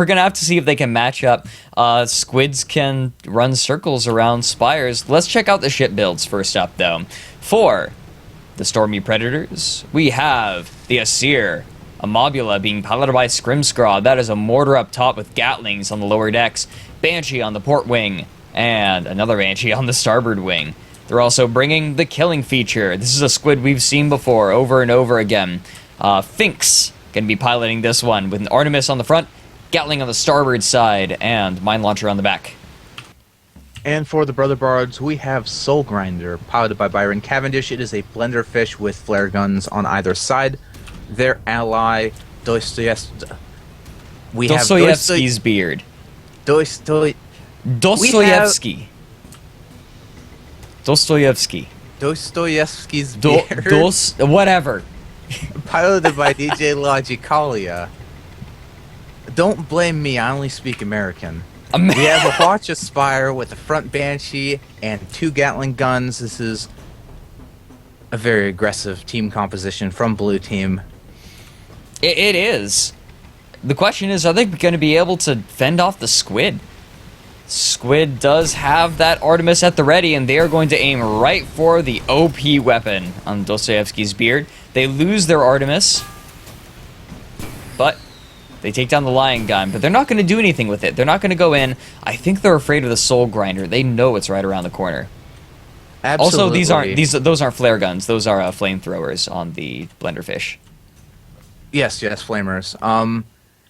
We're going to have to see if they can match up. Squids can run circles around spires. Let's check out the ship builds first up, though. For the Stormy Predators, we have the Aesir, a Mobula being piloted by Scrimscraw. That is a mortar up top with Gatlings on the lower decks, Banshee on the port wing, and another Banshee on the starboard wing. They're also bringing the killing feature. This is a squid we've seen before over and over again. Finks going to be piloting this one with an Artemis on the front, Gatling on the starboard side, and Mine Launcher on the back. And for the Brother Bards, we have Soul Grinder, piloted by Byron Cavendish. It is a blender fish with flare guns on either side. Their ally, Dostoevsky's beard. Dostoevsky. Dostoevsky's beard. Whatever. Piloted by DJ Logicalia. Don't blame me, I only speak American. We have a Watch Aspire with a front Banshee and 2 Gatling guns. This is a very aggressive team composition from Blue Team. It is. The question is, are they going to be able to fend off the squid? Squid does have that Artemis at the ready, and they are going to aim right for the OP weapon on Dostoevsky's beard. They lose their Artemis, but they take down the Lion Gun, but they're not going to do anything with it. They're not going to go in. I think they're afraid of the Soul Grinder. They know it's right around the corner. Absolutely. Also, those aren't flare guns. Those are flamethrowers on the Blenderfish. Yes, flamers.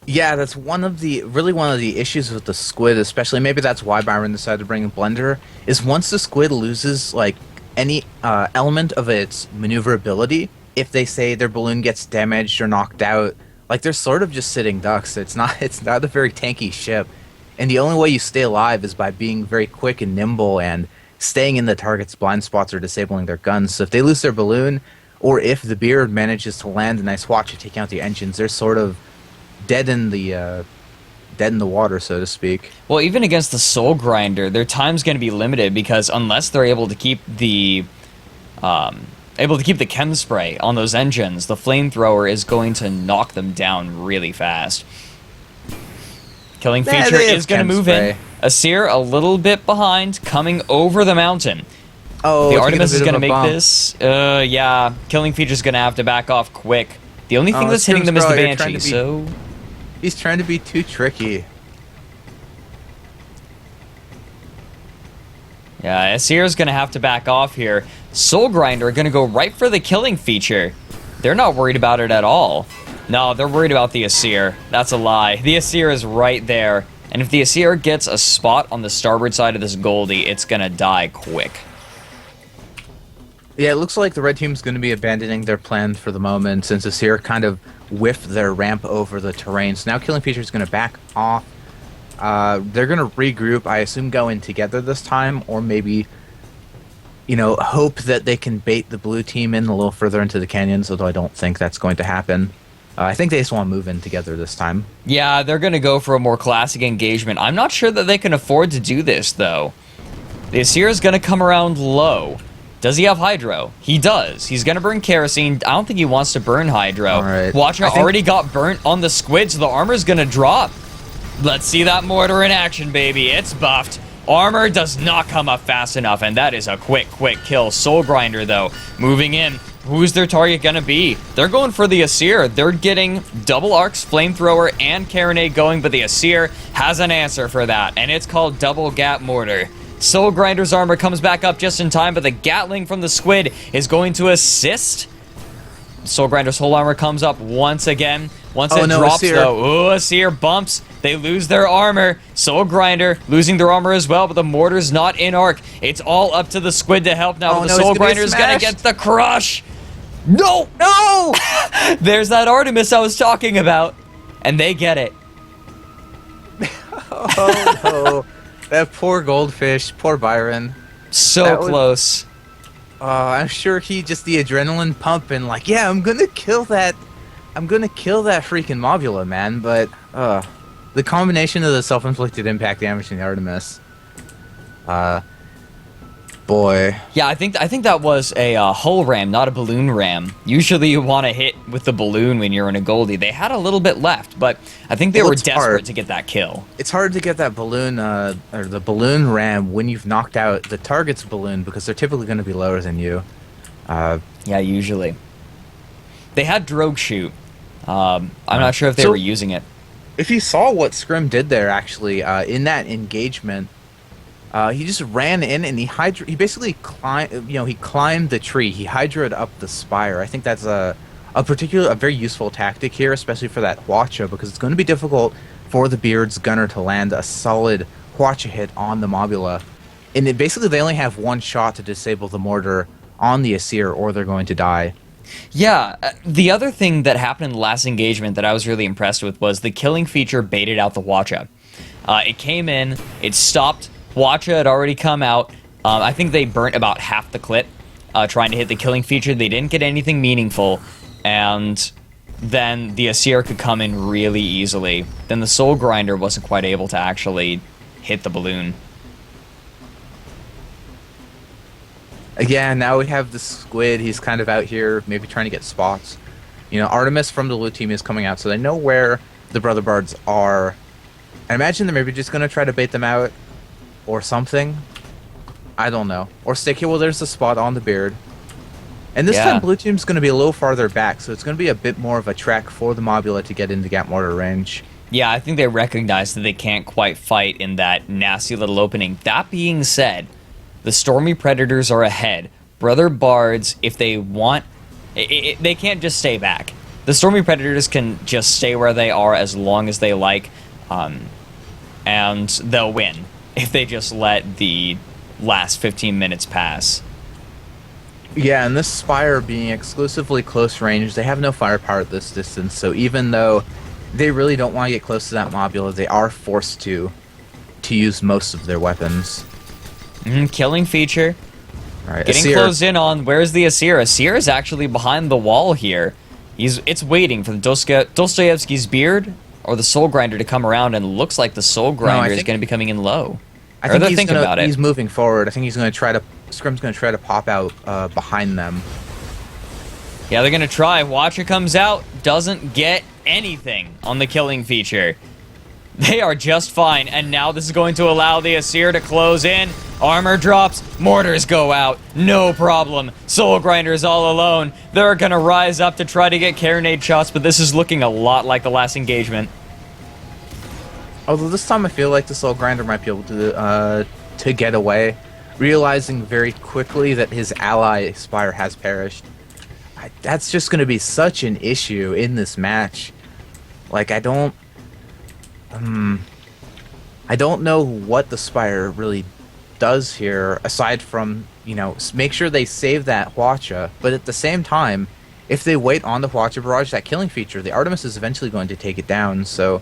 Yeah, that's one of the issues with the squid, especially maybe that's why Byron decided to bring a blender, is once the squid loses like any element of its maneuverability, if they say their balloon gets damaged or knocked out, like they're sort of just sitting ducks. It's not a very tanky ship, and the only way you stay alive is by being very quick and nimble and staying in the target's blind spots or disabling their guns. So if they lose their balloon, or if the beard manages to land a nice watch and take out the engines, they're sort of dead in the water, so to speak. Well, even against the Soul Grinder, their time's going to be limited because unless they're able to keep the chem spray on those engines, the flamethrower is going to knock them down really fast. Killing feature is going to move in. Aesir a little bit behind, coming over the mountain. Oh, the Artemis is going to make this. Yeah, killing feature's going to have to back off quick. The only thing that's hitting them is the Banshee, so... He's trying to be too tricky. Yeah, Aesir's going to have to back off here. Soul Grinder are going to go right for the killing feature. They're not worried about it at all. No, they're worried about the Aesir. That's a lie. The Aesir is right there. And if the Aesir gets a spot on the starboard side of this Goldie, it's going to die quick. Yeah, it looks like the red team's going to be abandoning their plan for the moment, since Aesir kind of whiffed their ramp over the terrain. So now Killing Feature is going to back off. They're going to regroup, I assume go in together this time, or maybe, hope that they can bait the blue team in a little further into the canyons, although I don't think that's going to happen. I think they just want to move in together this time. Yeah, they're going to go for a more classic engagement. I'm not sure that they can afford to do this, though. The Aesir is going to come around low. Does he have Hydro? He does. He's going to burn Kerosene. I don't think he wants to burn Hydro. All right. Watch out, already got burnt on the squid, so the armor's going to drop. Let's see that mortar in action, baby. It's buffed. Armor does not come up fast enough, and that is a quick kill. Soul Grinder, though, moving in. Who's their target going to be? They're going for the Aesir. They're getting double arcs, flamethrower, and carronade going, but the Aesir has an answer for that, and it's called double gap mortar. Soul Grinder's armor comes back up just in time, but the Gatling from the squid is going to assist. Soul Grinder's whole armor comes up once again. Once it drops, Aesir. though, Aesir bumps. They lose their armor. Soul Grinder losing their armor as well, but the mortar's not in arc. It's all up to the squid to help now, but the Soul Grinder's going to get the crush. No! No! There's that Artemis I was talking about, and they get it. Oh, no. That poor goldfish, poor Byron. So close. I'm sure the adrenaline pumping, like, yeah, I'm gonna kill that freaking Mobula, man, but, the combination of the self-inflicted impact damage and the Artemis, boy. Yeah, I think that was a hull ram, not a balloon ram. Usually you want to hit with the balloon when you're in a Goldie. They had a little bit left, but I think they were desperate hard to get that kill. It's hard to get that balloon, or the balloon ram when you've knocked out the target's balloon because they're typically going to be lower than you. Yeah, usually. They had drogue shoot. I'm not sure if they were using it. If you saw what Scrim did there, actually, in that engagement, he just ran in and he basically climbed. He climbed the tree. He hydra'd up the spire. I think that's a very useful tactic here, especially for that Hwacha, because it's going to be difficult for the Beard's gunner to land a solid Hwacha hit on the Mobula. And they only have one shot to disable the mortar on the Asir, or they're going to die. Yeah, the other thing that happened in the last engagement that I was really impressed with was the killing feature baited out the Hwacha. It came in, it stopped, Hwacha had already come out. I think they burnt about half the clip trying to hit the killing feature. They didn't get anything meaningful, and then the Asir could come in really easily. Then the Soul Grinder wasn't quite able to actually hit the balloon. Again, now we have the Squid. He's kind of out here, maybe trying to get spots. Artemis from the blue team is coming out, so they know where the Brother Bards are. I imagine they're maybe just going to try to bait them out or something. I don't know. Or stick here. Well, there's the spot on the Beard. And this time, blue team's going to be a little farther back, so it's going to be a bit more of a trek for the Mobula to get into Gap Mortar range. Yeah, I think they recognize that they can't quite fight in that nasty little opening. That being said, the Stormy Predators are ahead. Brother Bards, if they want, they can't just stay back. The Stormy Predators can just stay where they are as long as they like, and they'll win if they just let the last 15 minutes pass. Yeah, and this Spire being exclusively close range, they have no firepower at this distance, so even though they really don't want to get close to that Mobula, they are forced to use most of their weapons. Killing feature. All right, Getting Asir. closed in on. Where's the Asir? Asir is actually behind the wall here. It's waiting for the Dostoevsky's Beard or the Soul Grinder to come around, and looks like the Soul Grinder is going to be coming in low. I think he's moving forward. I think he's going to try to. Scrim's going to try to pop out behind them. Yeah, they're going to try. Watcher comes out, doesn't get anything on the killing feature. They are just fine, and now this is going to allow the Asir to close in. Armor drops, mortars go out, no problem. Soul Grinder's all alone. They're gonna rise up to try to get carronade shots, but this is looking a lot like the last engagement. Although this time I feel like the Soul Grinder might be able to get away, realizing very quickly that his ally Spire has perished. That's just gonna be such an issue in this match. Like, I don't know what the Spire really does here, aside from, make sure they save that Hwacha, but at the same time, if they wait on the Hwacha barrage, that killing feature, the Artemis is eventually going to take it down, so,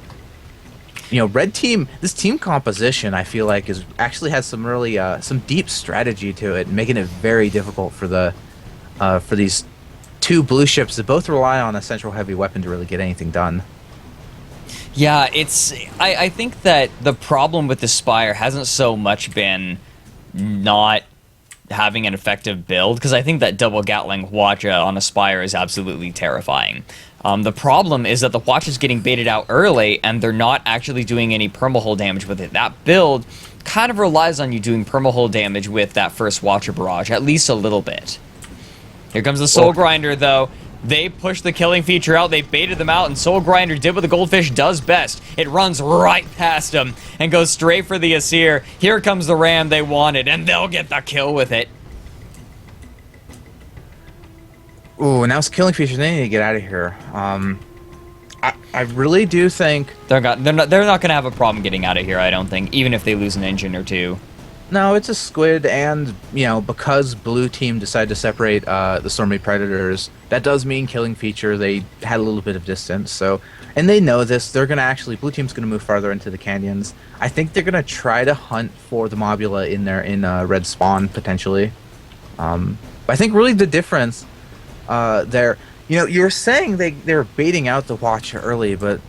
red team, this team composition, I feel like, actually has some really, some deep strategy to it, making it very difficult for for these two blue ships that both rely on a central heavy weapon to really get anything done. Yeah, I think that the problem with the Spire hasn't so much been not having an effective build, because I think that double Gatling Hwacha on a Spire is absolutely terrifying. The problem is that the Hwacha is getting baited out early, and they're not actually doing any permahull damage with it. That build kind of relies on you doing permahull damage with that first Hwacha barrage, at least a little bit. Here comes the Soul Grinder, though. They pushed the killing feature out, they baited them out, and Soul Grinder did what the Goldfish does best. It runs right past them and goes straight for the Asir. Here comes the ram they wanted, and they'll get the kill with it. Ooh, now it's killing feature. They need to get out of here. I really do think they're not going to have a problem getting out of here, I don't think, even if they lose an engine or two. No, it's a Squid, and, because blue team decided to separate the Stormy Predators, that does mean killing feature. They had a little bit of distance, so, and they know this. They're going to actually, blue team's going to move farther into the canyons. I think they're going to try to hunt for the Mobula in red spawn, potentially. But I think really the difference there, you were saying they're baiting out the Hwacha early, but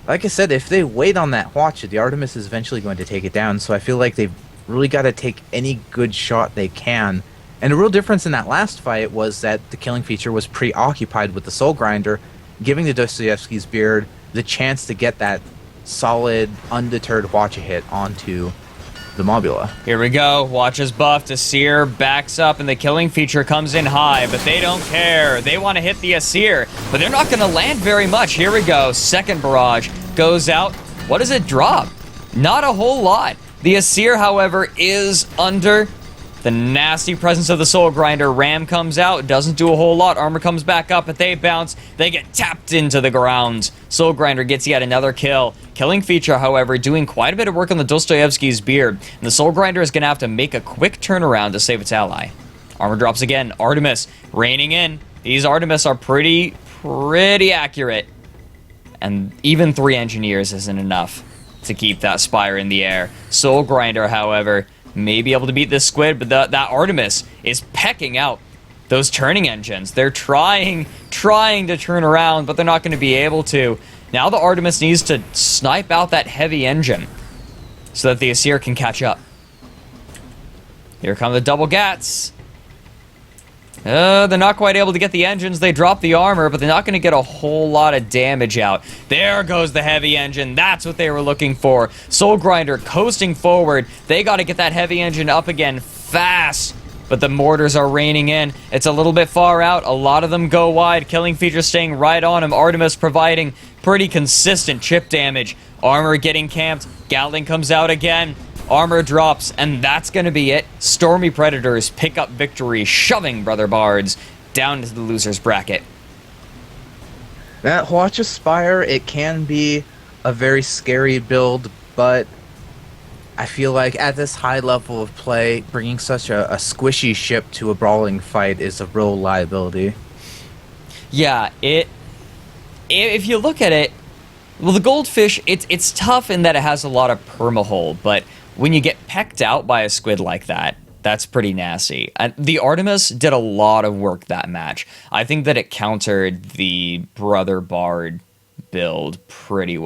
like I said, if they wait on that Hwacha, the Artemis is eventually going to take it down, so I feel like they've really got to take any good shot they can. And the real difference in that last fight was that the killing feature was preoccupied with the Soul Grinder, giving the Dostoevsky's Beard the chance to get that solid, undeterred watch a hit onto the Mobula. Here we go. Watch is buffed. Asir backs up, and the killing feature comes in high, but they don't care. They want to hit the Asir, but they're not going to land very much. Here we go. Second barrage goes out. What does it drop? Not a whole lot. The Asir, however, is under the nasty presence of the Soul Grinder. Ram comes out, doesn't do a whole lot. Armor comes back up, but they bounce. They get tapped into the ground. Soul Grinder gets yet another kill. Killing feature, however, doing quite a bit of work on the Dostoevsky's Beard. And the Soul Grinder is going to have to make a quick turnaround to save its ally. Armor drops again. Artemis raining in. These Artemis are pretty accurate. And even 3 engineers isn't enough to keep that Spire in the air. Soul Grinder, however, may be able to beat this squid, but that Artemis is pecking out those turning engines. They're trying to turn around, but they're not going to be able to. Now the Artemis needs to snipe out that heavy engine so that the Asir can catch up. Here come the double Gats. They're not quite able to get the engines. They drop the armor, but they're not going to get a whole lot of damage out. There goes the heavy engine. That's what they were looking for. Soul Grinder coasting forward. They got to get that heavy engine up again fast. But the mortars are raining in. It's a little bit far out. A lot of them go wide. Killing feature staying right on him. Artemis providing pretty consistent chip damage. Armor getting camped. Gatling comes out again. Armor drops, and that's going to be it. Stormy Predators pick up victory, shoving Brother Bards down into the loser's bracket. That Watch Spire, it can be a very scary build, but I feel like at this high level of play, bringing such a squishy ship to a brawling fight is a real liability. Yeah, if you look at it, well, the Goldfish, it's tough in that it has a lot of permahull, but when you get pecked out by a squid like that, that's pretty nasty. And the Artemis did a lot of work that match. I think that it countered the Brother Bard build pretty well.